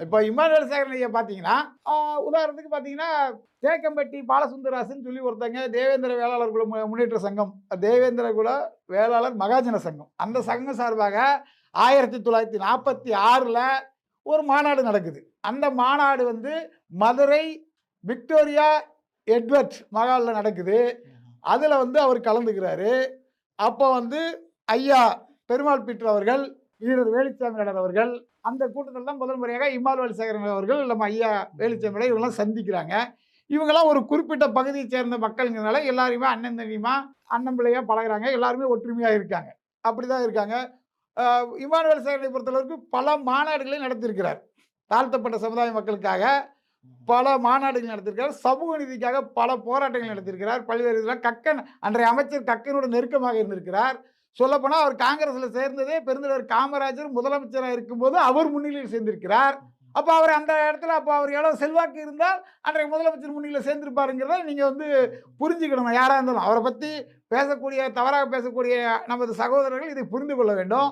இப்போ இமானுவேல் சேகரன் ஐயா பார்த்தீங்கன்னா, உதாரணத்துக்கு பார்த்தீங்கன்னா, தேக்கம்பட்டி பாலசுந்தரராசன் சொல்லி ஒருத்தங்க தேவேந்திர வேளாளர் குல முன்னேற்ற சங்கம், தேவேந்திர குல வேளாளர் மகாஜன சங்கம். அந்த சங்கம் சார்பாக 1946ல ஒரு மாநாடு நடக்குது. அந்த மாநாடு வந்து மதுரை விக்டோரியா எட்வர்ட் மஹால்ல நடக்குது. அதுல வந்து அவர் கலந்துக்கிறாரு. அப்போ வந்து ஐயா பெருமாள் பீட்டர் அவர்கள், வீரர் வேலுச்சாமிநாதன் அவர்கள், அந்த கூட்டத்தில தான் முதல் முறையாக இம்மானுவேல் சேகரன் அவர்கள், நம்ம ஐயா வேலுச்சாமிநாதன் இவங்கலாம் சந்திக்கிறாங்க. இவங்கலாம் ஒரு குறிப்பிட்ட பகுதியைச் சேர்ந்த மக்கள்ங்கிறனால எல்லாரையுமே அண்ணன் தம்பிமா, அண்ணன் பிள்ளையா பழகுறாங்க. எல்லாருமே ஒற்றுமையா இருக்காங்க. அப்படிதான் இருக்காங்க. அ இம்மானுவேல் சேகரனை பொறுத்தளவுக்கு பல மாநாடுகளை நடத்தியிருக்கிறார். தாழ்த்தப்பட்ட சமுதாய மக்களுக்காக பல மாநாடுகள் நடத்தியிருக்கிறார். சமூக நீதிக்காக பல போராட்டங்கள் நடத்தியிருக்கிறார். பல்வேறு இதில கக்கன் அன்றைய அமைச்சர் கக்கனோடு நெருக்கமாக இருந்திருக்கிறார். சொல்லப்போனா அவர் காங்கிரஸ்ல சேர்ந்ததே பெருந்தலைவர் காமராஜர் முதலமைச்சரா இருக்கும்போது அவர் முன்னிலையில் சேர்ந்திருக்கிறார். அப்ப அவர் அந்த இடத்துல அப்ப அவர் எவ்வளவு செல்வாக்கு இருந்தால் அன்றைய முதலமைச்சர் முன்னிலையில சேர்ந்திருப்பாருங்கிறத நீங்க வந்து புரிஞ்சுக்கணும். யாரா இருந்தாலும். அவர பத்தி பேசக்கூடிய தவறாக பேசக்கூடிய நமது சகோதரர்கள் இதை புரிந்து கொள்ள வேண்டும்.